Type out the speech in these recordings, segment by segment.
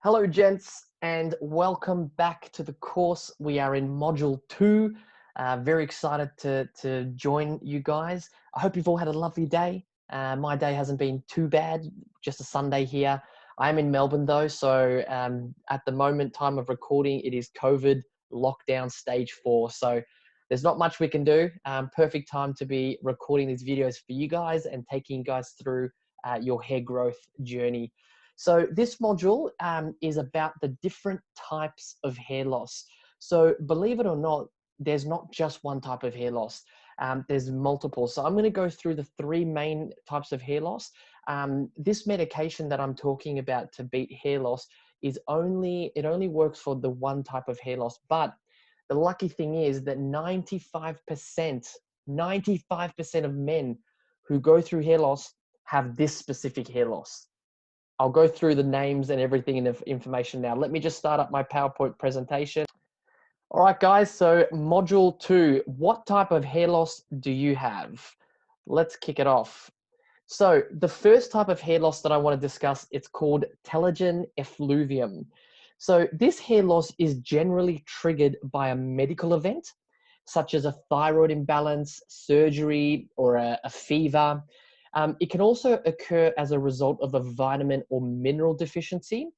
Hello, gents, and welcome back to the course. We are in Module 2. Very excited to join you guys. I hope you've all had a lovely day. My day hasn't been too bad, just a Sunday here. I am in Melbourne, though, so at the moment, time of recording, it is COVID lockdown stage 4. So there's not much we can do. Perfect time to be recording these videos for you guys and taking you guys through your hair growth journey. So this module is about the different types of hair loss. So believe it or not, there's not just one type of hair loss. There's multiple. So I'm going to go through the 3 main types of hair loss. This medication that I'm talking about to beat hair loss it only works for the one type of hair loss. But the lucky thing is that 95% of men who go through hair loss have this specific hair loss. I'll go through the names and everything in the information now. Let me just start up my PowerPoint presentation. All right, guys, so Module 2, what type of hair loss do you have? Let's kick it off. So the first type of hair loss that I want to discuss, it's called telogen effluvium. So this hair loss is generally triggered by a medical event, such as a thyroid imbalance, surgery, or a fever. It can also occur as a result of a vitamin or mineral deficiency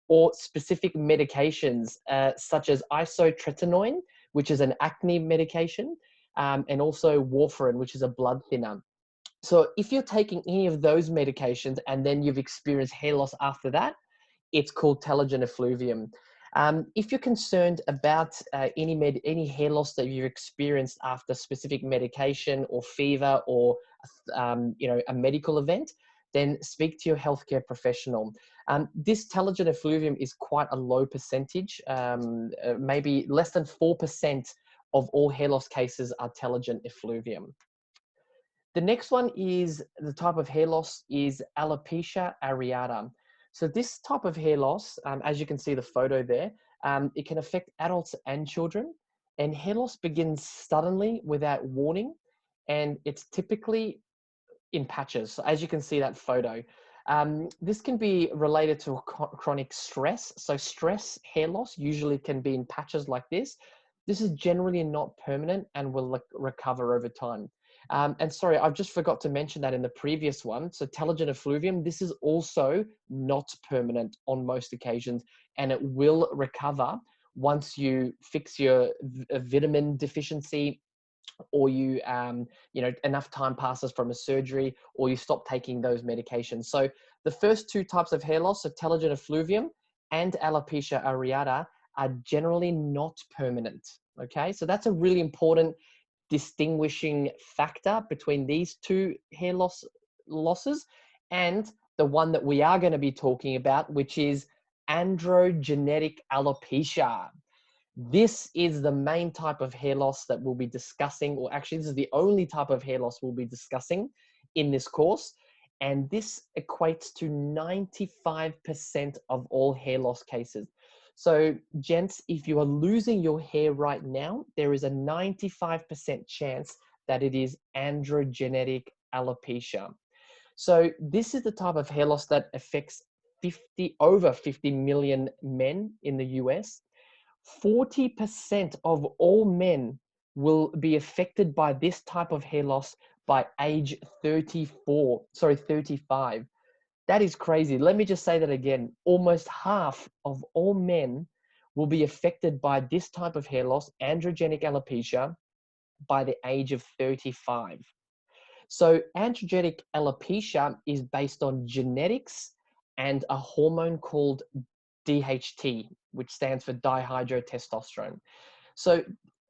or specific medications such as isotretinoin, which is an acne medication, and also warfarin, which is a blood thinner. So if you're taking any of those medications and then you've experienced hair loss after that, it's called telogen effluvium. If you're concerned about any hair loss that you've experienced after specific medication or fever or a medical event, then speak to your healthcare professional. This telogen effluvium is quite a low percentage, maybe less than 4% of all hair loss cases are telogen effluvium. The next one is the type of hair loss is alopecia areata. So this type of hair loss, as you can see the photo there, it can affect adults and children. And hair loss begins suddenly without warning. And it's typically in patches. So as you can see that photo, this can be related to chronic stress. So stress hair loss usually can be in patches like this. This is generally not permanent and will recover over time. And sorry, I've just forgot to mention that in the previous one. So telogen effluvium, this is also not permanent on most occasions, and it will recover once you fix your vitamin deficiency, or you enough time passes from a surgery, or you stop taking those medications. So the first 2 types of hair loss, so telogen effluvium and alopecia areata, are generally not permanent. Okay, so that's a really important distinguishing factor between these 2 hair losses and the one that we are going to be talking about, which is androgenetic alopecia. This is the main type of hair loss that we'll be discussing, or actually this is the only type of hair loss we'll be discussing in this course. And this equates to 95% of all hair loss cases. So gents, if you are losing your hair right now, there is a 95% chance that it is androgenetic alopecia. So this is the type of hair loss that affects over 50 million men in the US. 40% of all men will be affected by this type of hair loss by age 35. That is crazy. Let me just say that again. Almost half of all men will be affected by this type of hair loss, androgenic alopecia, by the age of 35. So androgenic alopecia is based on genetics and a hormone called DHT, which stands for dihydrotestosterone. So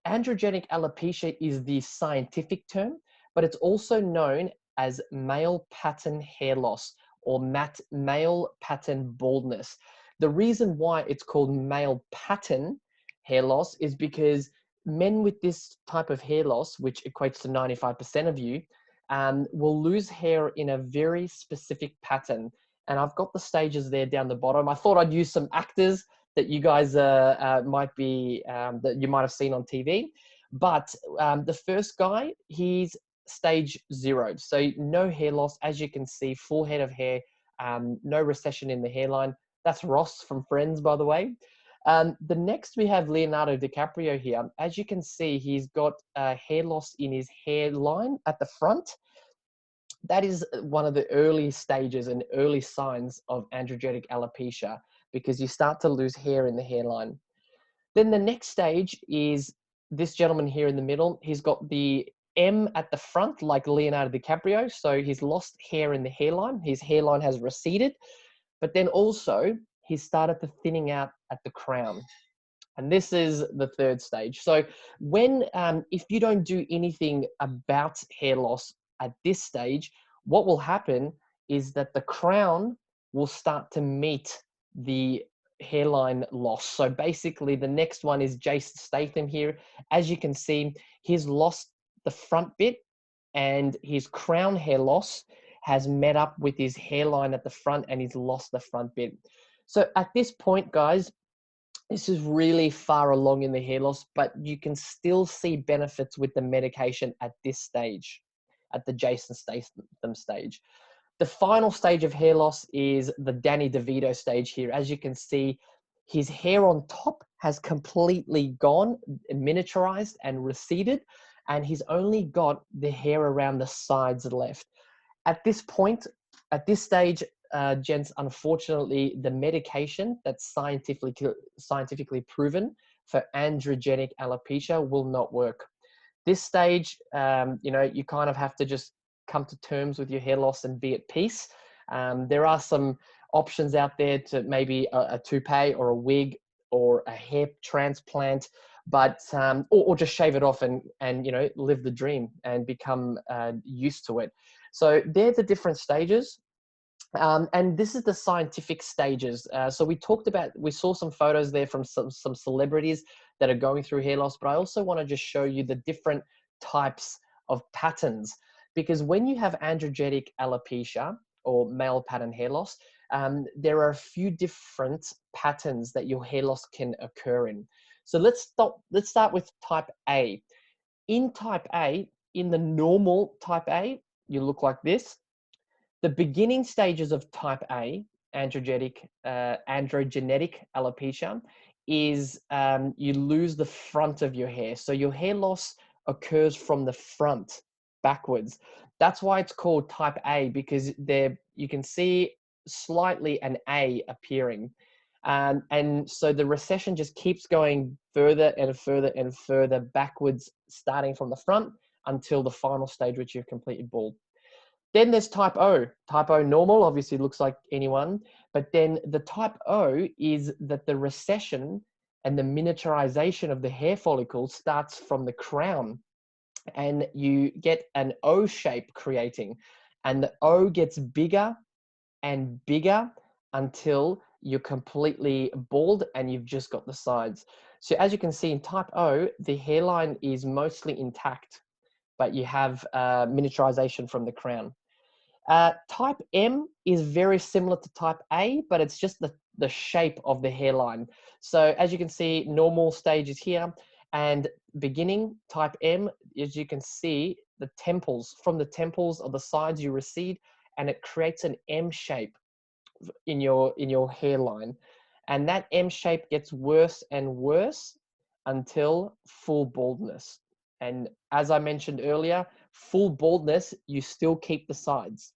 androgenic alopecia is the scientific term, but it's also known as male pattern hair loss or male pattern baldness. The reason why it's called male pattern hair loss is because men with this type of hair loss, which equates to 95% of you, will lose hair in a very specific pattern. And I've got the stages there down the bottom. I thought I'd use some actors that you guys might have seen on TV. But the first guy, he's stage 0. So no hair loss, as you can see, full head of hair, no recession in the hairline. That's Ross from Friends, by the way. The next we have Leonardo DiCaprio here. As you can see, he's got hair loss in his hairline at the front. That is one of the early stages and early signs of androgenic alopecia, because you start to lose hair in the hairline. Then the next stage is this gentleman here in the middle. He's got the M at the front, like Leonardo DiCaprio. So he's lost hair in the hairline. His hairline has receded, but then also he started to thinning out at the crown. And this is the third stage. So when, if you don't do anything about hair loss at this stage, what will happen is that the crown will start to meet the hairline loss. So basically the next one is Jason Statham here. As you can see, he's lost the front bit, and his crown hair loss has met up with his hairline at the front, and he's lost the front bit. So at this point, guys, this is really far along in the hair loss, but you can still see benefits with the medication at this stage, at the Jason Statham stage. The final stage of hair loss is the Danny DeVito stage here. As you can see, his hair on top has completely gone, miniaturized and receded, and he's only got the hair around the sides left. At this point, at this stage, gents, unfortunately, the medication that's scientifically proven for androgenic alopecia will not work. This stage, you know, you kind of have to just come to terms with your hair loss and be at peace. There are some options out there to maybe a toupee or a wig or a hair transplant, but or just shave it off and you know, live the dream and become used to it. So they're the different stages. And this is the scientific stages. So we saw some photos there from some celebrities that are going through hair loss, but I also want to just show you the different types of patterns, because when you have androgenic alopecia or male pattern hair loss, there are a few different patterns that your hair loss can occur in. So let's start with type A. In type A, in the normal type A, you look like this. The beginning stages of type A, androgenic alopecia, is you lose the front of your hair. So your hair loss occurs from the front backwards. That's why it's called type A, because there you can see slightly an A appearing. And so the recession just keeps going further and further and further backwards, starting from the front until the final stage, which you're completely bald. Then there's type O. Type O normal obviously looks like anyone, but then the type O is that the recession and the miniaturization of the hair follicle starts from the crown, and you get an O shape creating, and the O gets bigger and bigger until you're completely bald and you've just got the sides. So as you can see in type O, the hairline is mostly intact, but you have miniaturization from the crown. Type M is very similar to type A, but it's just the shape of the hairline. So as you can see, normal stage is here, and beginning type M, as you can see, the temples, from the temples or the sides you recede, and it creates an M shape in your hairline. And that M shape gets worse and worse until full baldness. And as I mentioned earlier, full baldness, you still keep the sides.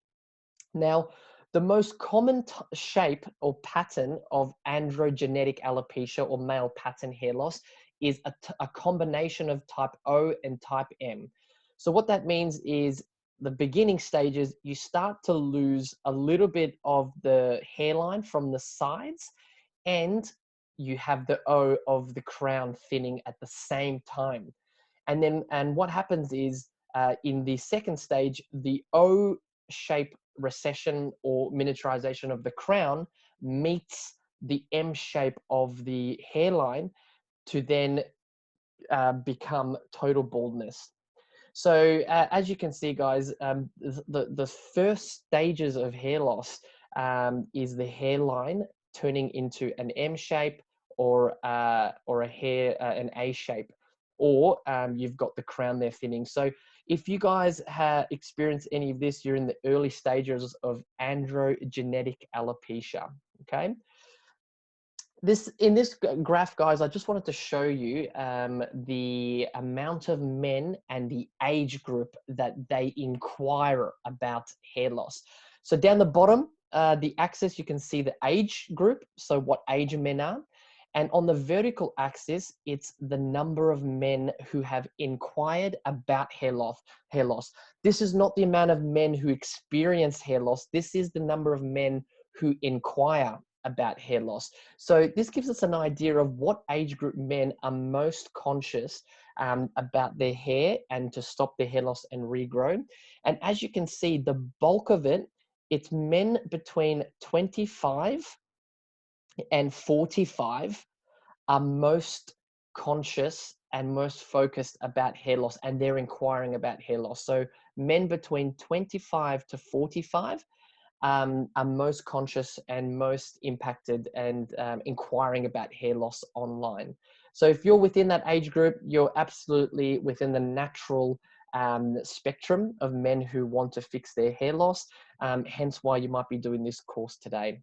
Now, the most common shape or pattern of androgenetic alopecia or male pattern hair loss is a combination of type O and type M. So what that means is the beginning stages, you start to lose a little bit of the hairline from the sides, and you have the O of the crown thinning at the same time. And what happens is in the second stage, the O shape recession or miniaturization of the crown meets the M shape of the hairline to then become total baldness. So as you can see, guys, the first stages of hair loss is the hairline turning into an M shape or an A shape, or you've got the crown there thinning. So if you guys have experienced any of this, you're in the early stages of androgenetic alopecia. Okay. In this graph, guys, I just wanted to show you the amount of men and the age group that they inquire about hair loss. So down the bottom, the axis, you can see the age group, so what age men are. And on the vertical axis, it's the number of men who have inquired about hair loss. This is not the amount of men who experience hair loss. This is the number of men who inquire about hair loss. So this gives us an idea of what age group men are most conscious about their hair and to stop their hair loss and regrow. And as you can see, the bulk of it, it's men between 25 and 45 are most conscious and most focused about hair loss, and they're inquiring about hair loss. So men between 25 to 45 are most conscious and most impacted and inquiring about hair loss online. So if you're within that age group, you're absolutely within the natural spectrum of men who want to fix their hair loss, hence why you might be doing this course today.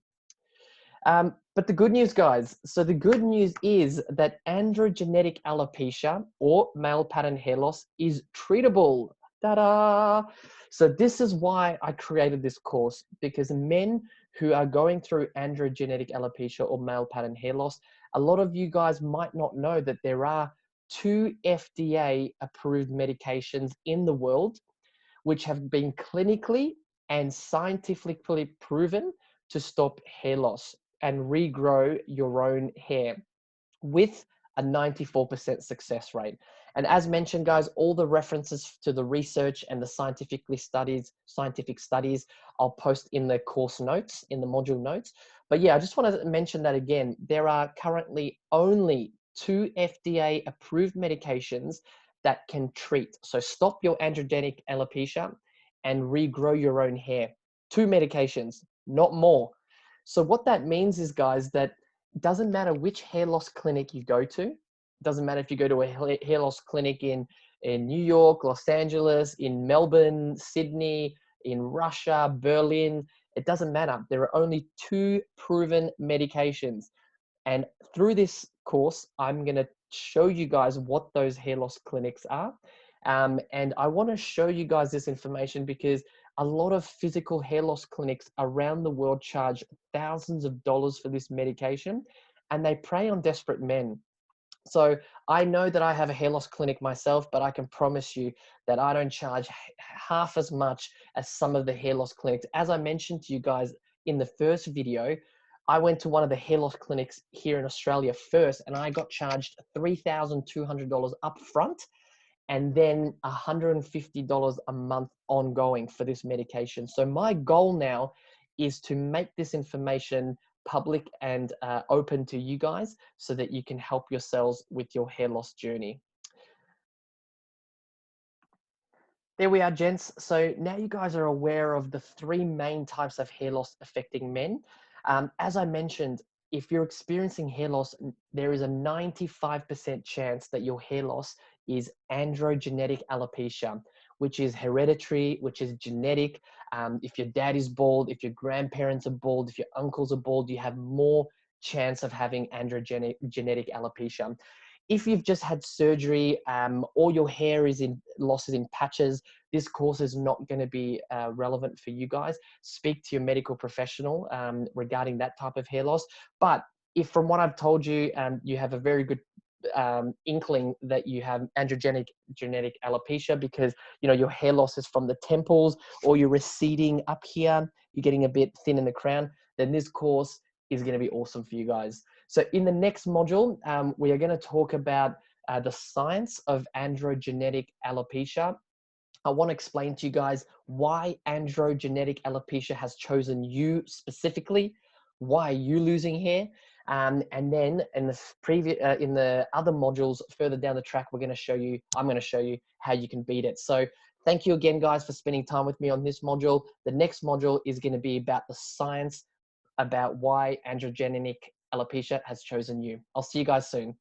But the good news, guys, so the good news is that androgenetic alopecia or male pattern hair loss is treatable. Ta-da! So this is why I created this course, because men who are going through androgenetic alopecia or male pattern hair loss, a lot of you guys might not know that there are 2 FDA approved medications in the world which have been clinically and scientifically proven to stop hair loss and regrow your own hair with a 94% success rate. And as mentioned, guys, all the references to the research and the scientific studies, I'll post in the course notes, in the module notes. But yeah, I just want to mention that again, there are currently only 2 FDA approved medications that can treat. So stop your androgenic alopecia and regrow your own hair. 2 medications, not more. So what that means is, guys, that it doesn't matter which hair loss clinic you go to. It doesn't matter if you go to a hair loss clinic in New York, Los Angeles, in Melbourne, Sydney, in Russia, Berlin. It doesn't matter. There are only 2 proven medications. And through this course, I'm going to show you guys what those hair loss clinics are. And I want to show you guys this information because a lot of physical hair loss clinics around the world charge thousands of dollars for this medication, and they prey on desperate men. So I know that I have a hair loss clinic myself, but I can promise you that I don't charge half as much as some of the hair loss clinics. As I mentioned to you guys in the first video, I went to one of the hair loss clinics here in Australia first, and I got charged $3,200 up front and then $150 a month ongoing for this medication. So my goal now is to make this information public and open to you guys so that you can help yourselves with your hair loss journey. There we are, gents. So now you guys are aware of the 3 main types of hair loss affecting men. As I mentioned, if you're experiencing hair loss, there is a 95% chance that your hair loss is androgenetic alopecia, which is hereditary, which is genetic. If your dad is bald, if your grandparents are bald, if your uncles are bald, you have more chance of having androgenetic alopecia. If you've just had surgery or your hair is in losses in patches, this course is not going to be relevant for you guys. Speak to your medical professional regarding that type of hair loss. But if from what I've told you, you have a very good inkling that you have androgenic genetic alopecia because your hair loss is from the temples or you're receding up here, you're getting a bit thin in the crown, then this course is going to be awesome for you guys. So in the next module, we are going to talk about the science of androgenetic alopecia. I want to explain to you guys why androgenetic alopecia has chosen you specifically, why you losing hair, and then in the other modules further down the track, I'm going to show you how you can beat it. So thank you again, guys, for spending time with me on this module. The next module is going to be about the science about why androgenic alopecia has chosen you. I'll see you guys soon.